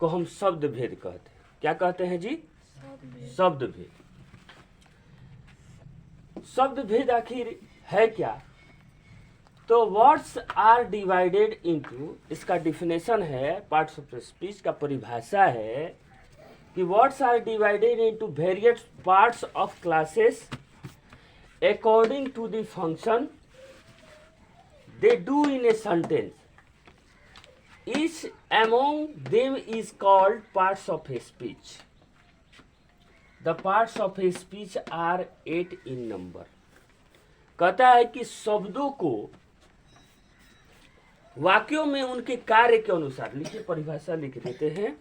को हम शब्द भेद कहते हैं। क्या कहते हैं जी? शब्द भेद। शब्द भेद आखिर है क्या? तो वर्ड्स आर डिवाइडेड इनटू, इसका डिफिनेशन है, पार्ट्स ऑफ स्पीच का परिभाषा है कि words are divided into various parts of classes according to the function they do in a sentence. Each among them is called parts of a speech. The parts of a speech are 8 in number. कहता है कि शब्दों को वाक्यों में उनके कार्य के अनुसार, लिखिए परिभाषा लिख देते हैं,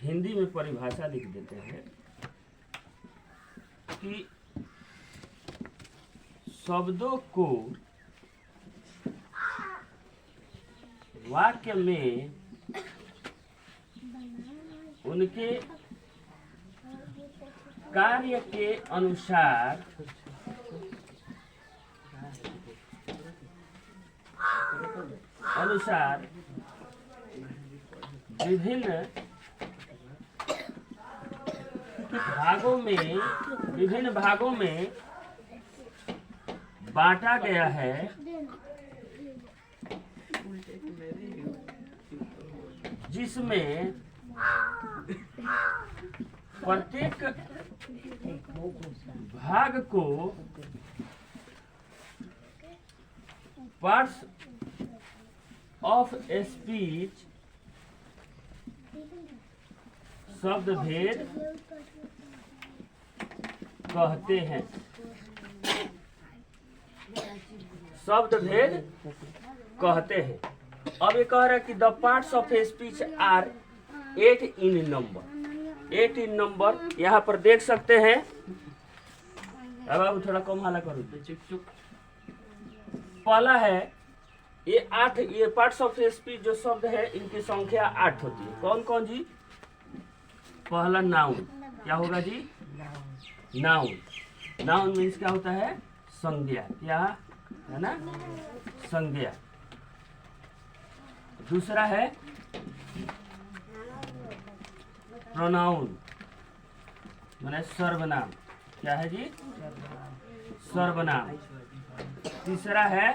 हिंदी में परिभाषा लिख देते हैं कि शब्दों को वाक्य में उनके कार्य के अनुसार विभिन्न भागों में बांटा गया है, जिसमें प्रत्येक भाग को पार्ट्स ऑफ स्पीच शब्द भेद कहते हैं। शब्द भेद कहते हैं। अब ये कह रहा है कि the parts of a speech are 8 in number. 8 in number यहाँ पर देख सकते हैं। अब बाबू थोड़ा कम हाला करो, चुप चुप। पहला है ये 8, ये पार्ट्स ऑफ ए स्पीच जो शब्द है इनकी संख्या 8 होती है। कौन कौन जी? पहला नाउन, क्या होगा जी? नाउन। नाउन मीन्स क्या होता है? संज्ञा। क्या है ना? संज्ञा। दूसरा है प्रोनाउन, माने सर्वनाम। क्या है जी? सर्वनाम। तीसरा है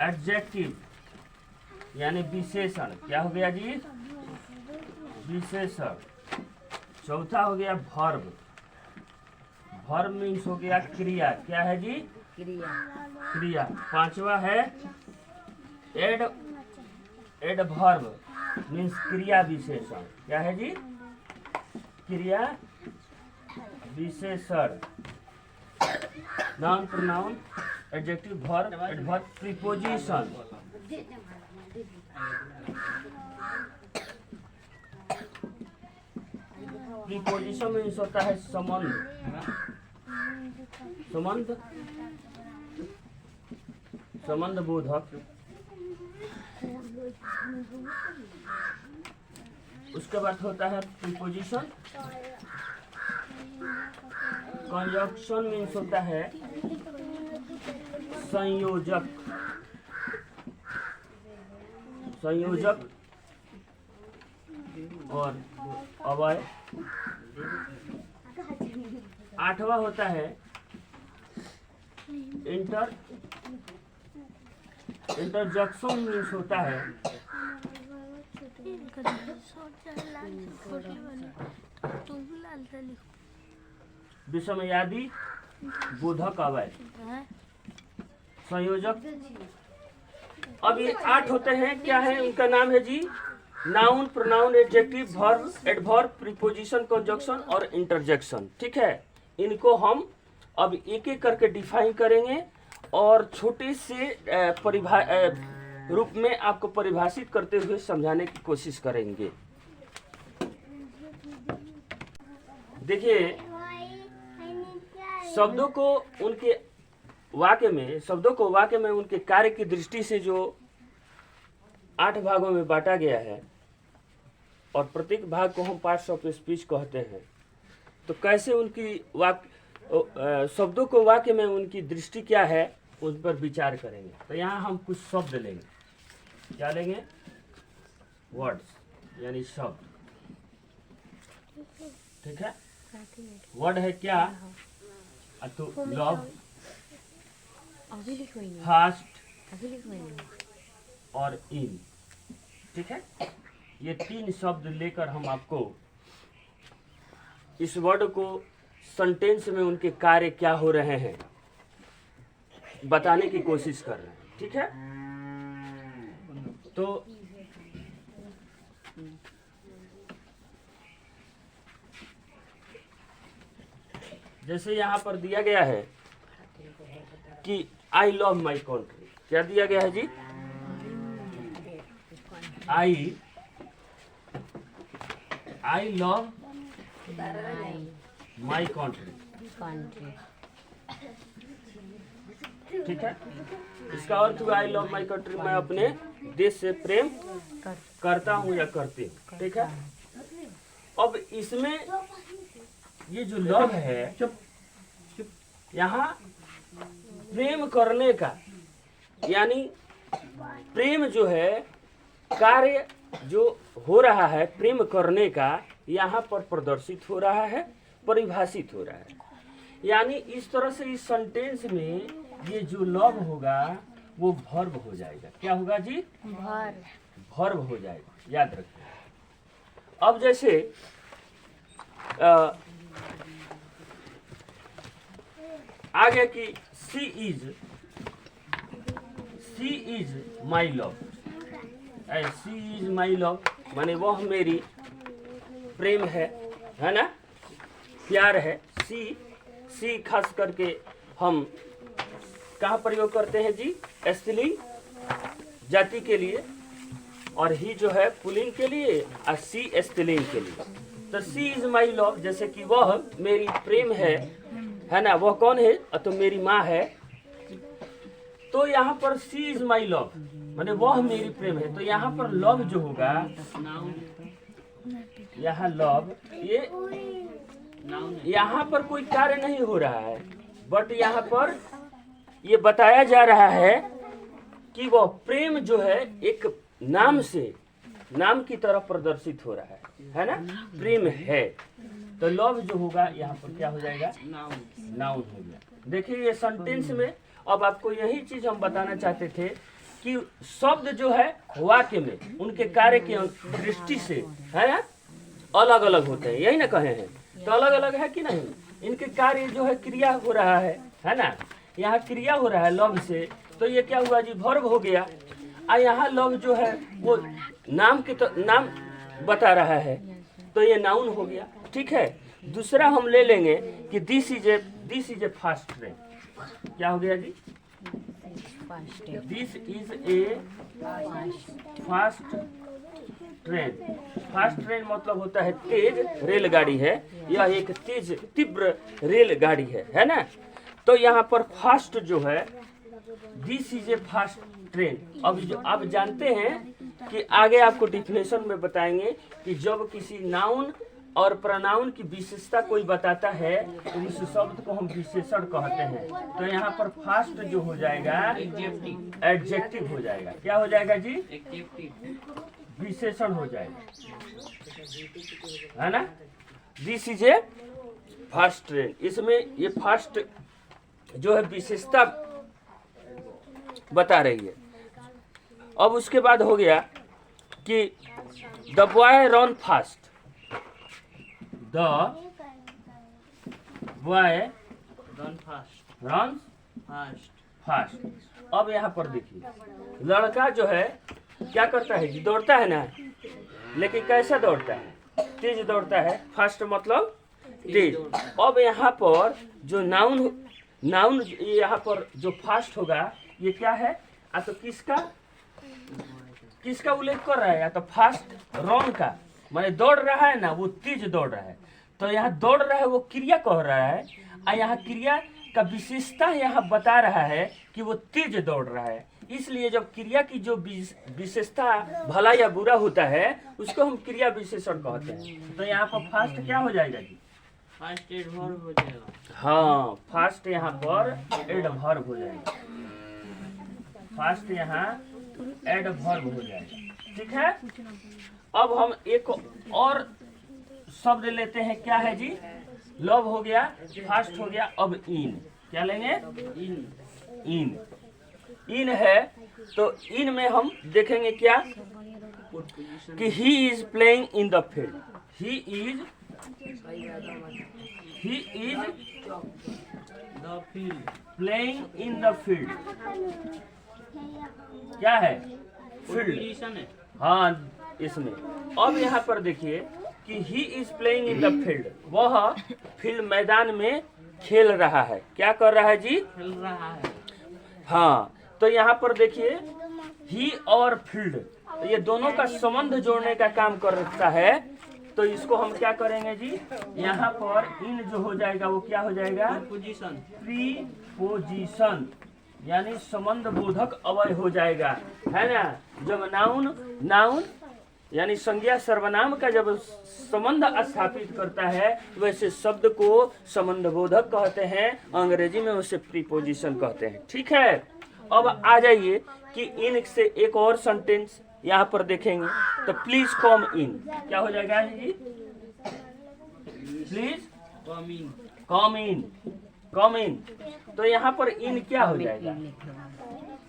एडजेक्टिव यानी विशेषण। क्या हो गया जी? विशेषण। चौथा हो गया वर्ब। वर्ब मीन्स हो गया क्रिया। क्या है जी? क्रिया। पांचवा है एडवर्ब मीन्स क्रिया विशेषण। क्या है जी? क्रिया विशेषण। Noun, pronoun, adjective, verb, adverb, preposition. Preposition means होता है संबंध। संबंध, संबंध बोधक। उसके बाद होता है प्रीपोजिशन। कंजक्शन मीन्स होता है संयोजक। संयोजक और अवय। आठवां होता है इंटरजेक्शन मीन्स होता है विषमयादि बोधक अवय। संयोजक। अब ये 8 होते हैं। क्या है उनका नाम? है जी noun, pronoun, adjective, verb, adverb, preposition, conjunction और इंटरजेक्शन। ठीक है, इनको हम अब एक एक करके डिफाइन करेंगे और छोटे से रूप में आपको परिभाषित करते हुए समझाने की कोशिश करेंगे। देखिए, शब्दों को वाक्य में उनके कार्य की दृष्टि से जो 8 भागों में बांटा गया है और प्रत्येक भाग को हम पार्ट्स ऑफ स्पीच कहते हैं। तो कैसे उनकी शब्दों को वाक्य में उनकी दृष्टि क्या है उस पर विचार करेंगे। तो यहाँ हम कुछ शब्द लेंगे। क्या लेंगे? वर्ड्स, यानी शब्द। ठीक है। वर्ड है क्या? तो लव, फास्ट और इन। ठीक है। ये तीन शब्द लेकर हम आपको इस वर्ड को सेंटेंस में उनके कार्य क्या हो रहे हैं बताने की कोशिश कर रहे हैं। ठीक है। तो जैसे यहाँ पर दिया गया है कि आई लव माई कंट्री। क्या दिया गया है जी? I love my country. ठीक है। इसका अर्थ हुआ आई लव माई कंट्री, मैं अपने देश से प्रेम करता हूँ या करती हूँ। ठीक है। अब इसमें ये जो लव है, यहाँ प्रेम करने का, यानी प्रेम जो है, कार्य जो हो रहा है प्रेम करने का, यहाँ पर प्रदर्शित हो रहा है, परिभाषित हो रहा है। यानी इस तरह से इस सेंटेंस में ये जो लव होगा वो वर्ब हो जाएगा। क्या होगा जी? वर्ब हो जाएगा। याद रखिए। अब जैसे आ गया कि she is my love. She is my love माने वह मेरी प्रेम है ना, प्यार है। सी खास करके हम कहाँ प्रयोग करते हैं जी? स्त्रीलिंग जाति के लिए, और ही जो है पुल्लिंग के लिए, और सी स्त्रीलिंग के लिए। तो सी इज माई लव, जैसे कि वह मेरी प्रेम है ना। वह कौन है? तो मेरी माँ है। तो यहाँ पर सी इज माई लव माने वह मेरी प्रेम है। तो यहाँ पर लव जो होगा, यहाँ लव, ये यहाँ पर कोई कार्य नहीं हो रहा है, बट यहाँ पर ये बताया जा रहा है कि वह प्रेम जो है एक नाम से, नाम की तरफ प्रदर्शित हो रहा है ना। प्रेम है। तो लव जो होगा यहाँ पर क्या हो जाएगा? नाउन हो गया। देखिए ये सेंटेंस में अब आपको यही चीज हम बताना चाहते थे कि शब्द जो है वाक्य में उनके कार्य की दृष्टि से है ना अलग अलग होते हैं। यही ना कहे हैं? तो अलग अलग है कि नहीं? इनके कार्य जो है क्रिया हो रहा है ना। यहाँ क्रिया हो रहा है लव से, तो ये क्या हुआ जी? वर्ब हो गया। और यहाँ लव जो है वो नाम के तो नाम बता रहा है, तो ये नाउन हो गया। ठीक है। दूसरा हम ले लेंगे कि this is a fast train. क्या हो गया जी? This is a fast train. Fast train मतलब होता है तेज रेलगाड़ी है। यह एक तेज तीव्र रेलगाड़ी है ना। तो यहाँ पर फास्ट जो है, this is a fast train. अब जो आप जानते हैं कि आगे आपको डिफिनेशन में बताएंगे कि जब किसी नाउन और प्रोनाउन की विशेषता कोई बताता है तो उस शब्द को हम विशेषण कहते हैं। तो यहाँ पर फास्ट जो हो जाएगा एडजेक्टिव हो जाएगा। क्या हो जाएगा जी? विशेषण हो जाएगा, है ना। This is a fast train, इसमें ये फास्ट जो है विशेषता बता रही है। अब उसके बाद हो गया कि the boy run fast. The boy run fast. अब यहाँ पर देखिए, लड़का जो है क्या करता है जी? दौड़ता है ना, लेकिन कैसा दौड़ता है? तेज दौड़ता है। फास्ट मतलब तेज। अब यहाँ पर जो नाउन यहाँ पर जो फास्ट होगा ये क्या है? तो किसका उल्लेख कर रहा है? या तो फास्ट रन का, माने दौड़ रहा है ना, वो तेज दौड़ रहा है। तो यहाँ दौड़ रहा है वो क्रिया कह रहा है, और यहाँ क्रिया का विशेषता यहाँ बता रहा है कि वो तेज दौड़ रहा है। इसलिए जब क्रिया की जो विशेषता भला या बुरा होता है उसको हम क्रिया विशेषण कहते हैं। तो यहाँ पर फास्ट क्या हो जाएगा जी? फर्स्ट एडवर्ब हो जाएगा। हाँ, फास्ट यहाँ पर एडवर्ब हो जाएगा, फास्ट यहाँ एडवर्ब हो जाएगा। ठीक है, अब हम एक और शब्द लेते हैं, क्या है जी? लव हो गया, फास्ट हो गया, अब इन क्या लेंगे? इन इन है, तो इन में हम देखेंगे क्या कि he is playing in the field, he is the field playing in the field. क्या है? फील्ड पोजीशन है। हाँ, इसमें अब यहाँ पर देखिए कि he is playing in the field, वह फील्ड मैदान में खेल रहा है। क्या कर रहा है जी? खेल रहा है। हाँ, तो यहाँ पर देखिए ही और फील्ड, ये दोनों का संबंध जोड़ने का काम करता है। तो इसको हम क्या करेंगे जी? यहाँ पर इन जो हो जाएगा वो क्या हो जाएगा? पोजीशन। प्रीपोजिशन, यानी संबंध बोधक अवय हो जाएगा, है ना। जब नाउन यानी संज्ञा सर्वनाम का जब संबंध स्थापित करता है, वैसे शब्द को संबंध बोधक कहते हैं, अंग्रेजी में उसे प्रीपोजिशन कहते हैं। ठीक है, अब आ जाइए कि इन से एक और सेंटेंस यहाँ पर देखेंगे, तो प्लीज कम इन क्या हो जाएगा जी? प्लीज कम इन, तो यहाँ पर इन क्या हो जाएगा?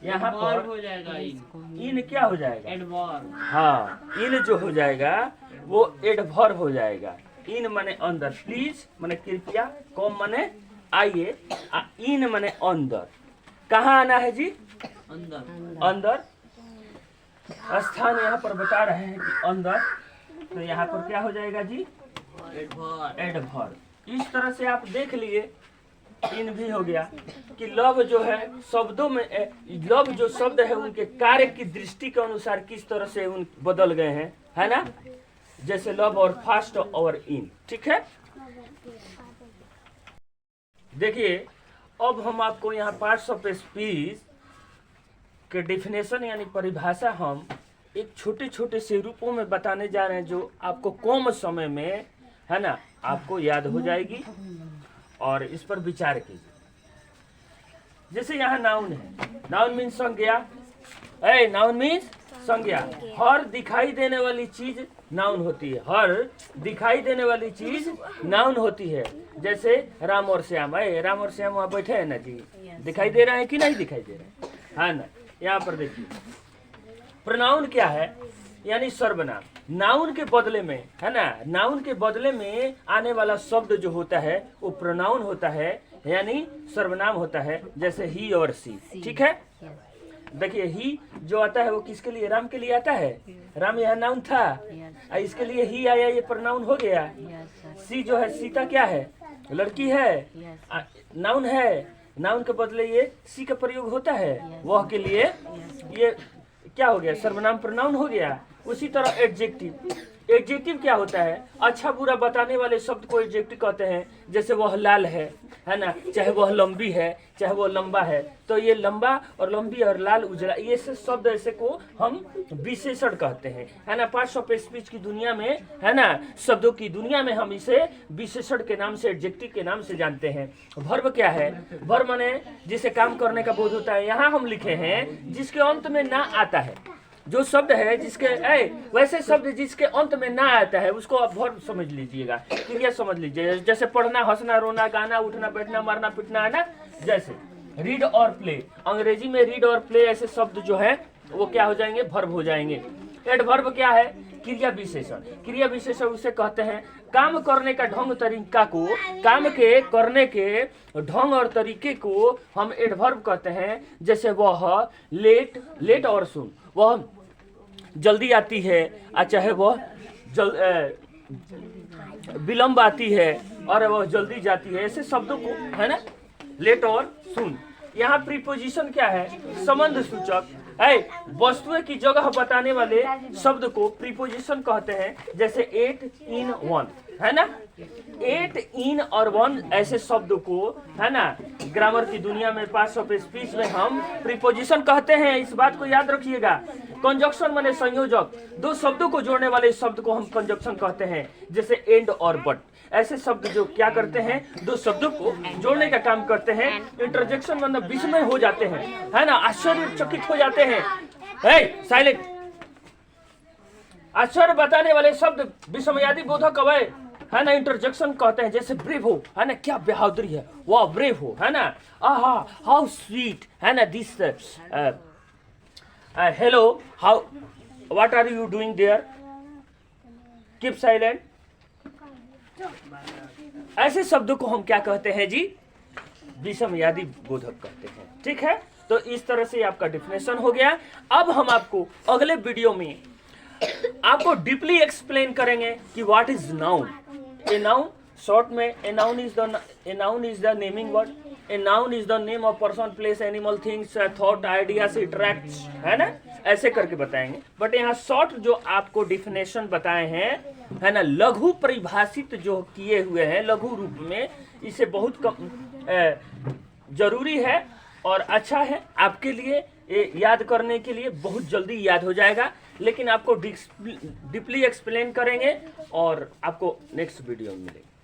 यहाँ पर हो जाएगा इन क्या हो जाएगा? एडवर्ब। हाँ, इन जो हो जाएगा वो एडवर्ब हो जाएगा। इन माने अंदर, प्लीज माने कृपया, कम माने आइए, इन माने अंदर। कहाँ आना है जी? अंदर। स्थान यहाँ पर बता रहे हैं कि अंदर, तो यहाँ पर क्या हो जाएगा जी? एडवर्ब। इस तरह से आप देख लिए, इन भी हो गया कि लव जो है शब्दों में, लव जो शब्द है उनके कार्य की दृष्टि के अनुसार किस तरह से उन बदल गए हैं, है ना। जैसे लव और फास्ट और इन। ठीक है, देखिए अब हम आपको यहाँ पार्ट्स ऑफ स्पीच के डेफिनेशन यानी परिभाषा हम एक छोटे छोटे से रूपों में बताने जा रहे हैं, जो आपको कम समय में, है ना, आपको याद हो जाएगी और इस पर विचार कीजिए। जैसे यहाँ नाउन है, नाउन मीन्स संज्ञा, नाउन मीन्स संज्ञा। हर दिखाई देने वाली चीज नाउन होती है, हर दिखाई देने वाली चीज नाउन होती है। जैसे राम और श्याम, राम और श्याम वहाँ बैठे हैं ना जी, दिखाई दे रहे हैं कि नहीं दिखाई दे रहे हैं, है ना। यहाँ पर देखिए प्रोनाउन क्या है, यानी सर्वनाम। नाउन के बदले में, है ना, नाउन के बदले में आने वाला शब्द जो होता है वो प्रोनाउन होता है, यानी सर्वनाम होता है। जैसे ही और सी। ठीक है, देखिए ही जो आता है वो किसके लिए? राम के लिए आता है। राम यहाँ नाउन था, इसके लिए ही आया, ये प्रोनाउन हो गया। सी जो है, सीता क्या है? लड़की है, नाउन है। नाउन के बदले ये सी का प्रयोग होता है, वह के लिए ये क्या हो गया? सर्वनाम प्रोनाउन हो गया। उसी तरह एडजेक्टिव, एडजेक्टिव क्या होता है? अच्छा बुरा बताने वाले शब्द को एडजेक्टिव कहते हैं। जैसे वह लाल है ना, चाहे वह लंबी है, चाहे वह लंबा है, तो ये लंबा और लंबी और लाल उजला, ये से शब्द ऐसे को हम विशेषण कहते हैं, है ना। पार्ट्स ऑफ स्पीच की दुनिया में, है ना, शब्दों की दुनिया में हम इसे विशेषण के नाम से, एडजेक्टिव के नाम से जानते हैं। वर्ब क्या है? वर्ब माने जिसे काम करने का बोध होता है। यहाँ हम लिखे हैं जिसके अंत में ना आता है, जो शब्द है जिसके वैसे शब्द जिसके अंत में ना आता है उसको आप वर्ब समझ लीजिएगा, क्रिया समझ लीजिए। जैसे पढ़ना, हंसना, रोना, गाना, उठना, बैठना, मारना, पीटना, है ना। जैसे रीड और प्ले, अंग्रेजी में रीड और प्ले ऐसे शब्द जो है वो क्या हो जाएंगे? वर्ब हो जाएंगे। एडवर्ब क्या है? क्रिया विशेषण। क्रिया विशेषण उसे कहते हैं काम करने का ढंग तरीका को, काम के करने के ढंग और तरीके को हम एडवर्ब कहते हैं। जैसे वह लेट और सुन, वह जल्दी आती है, चाहे वह विलम्ब आती है और वह जल्दी जाती है, ऐसे शब्दों को, है ना, लेट और सुन। यहाँ प्रीपोजिशन क्या है? संबंध सूचक वस्तुएं की जगह बताने वाले शब्द को प्रीपोजिशन कहते हैं। जैसे 8 in 1, है ना। 8 इन और 1 ऐसे शब्द को, है ना, ग्रामर की दुनिया में पार्ट्स ऑफ स्पीच में हम प्रीपोजिशन कहते हैं। इस बात को याद रखिएगा। कंजक्शन माने संयोजक, दो शब्दों को जोड़ने वाले शब्द को हम कंजक्शन कहते हैं, जैसे एंड और बट। ऐसे शब्द जो क्या करते हैं, दो शब्दों को जोड़ने का काम करते हैं। इंटरजेक्शन मतलब विस्मय हो जाते हैं, है ना, आश्चर्यचकित हो जाते हैं। साइलेंट। आश्चर्य बताने वाले शब्द विस्मयादि बोधक अवय, है ना, इंटरजेक्शन कहते हैं। जैसे ब्रेव हो, है ना, क्या बहादुरी है, वाह ब्रेव हो, है ना, आहा हाउ स्वीट, है ना, this hello how what are you doing there, keep silent. ऐसे शब्दों को हम क्या कहते हैं जी, विस्मयादि बोधक कहते हैं। ठीक है, तो इस तरह से आपका डिफिनेशन हो गया। अब हम आपको अगले वीडियो में आपको डीपली एक्सप्लेन करेंगे कि what is noun. A noun short में, a noun is the naming word, a noun is the name of person, place, animal, things, thought, ideas, interacts, है ना, ऐसे करके बताएंगे। बट यहाँ शॉर्ट जो आपको डिफिनेशन बताए हैं, है ना, लघु परिभाषित जो किए हुए हैं लघु रूप में, इसे बहुत जरूरी है और अच्छा है आपके लिए, ये याद करने के लिए बहुत जल्दी याद हो जाएगा। लेकिन आपको डीपली एक्सप्लेन करेंगे और आपको नेक्स्ट वीडियो में मिलेंगे।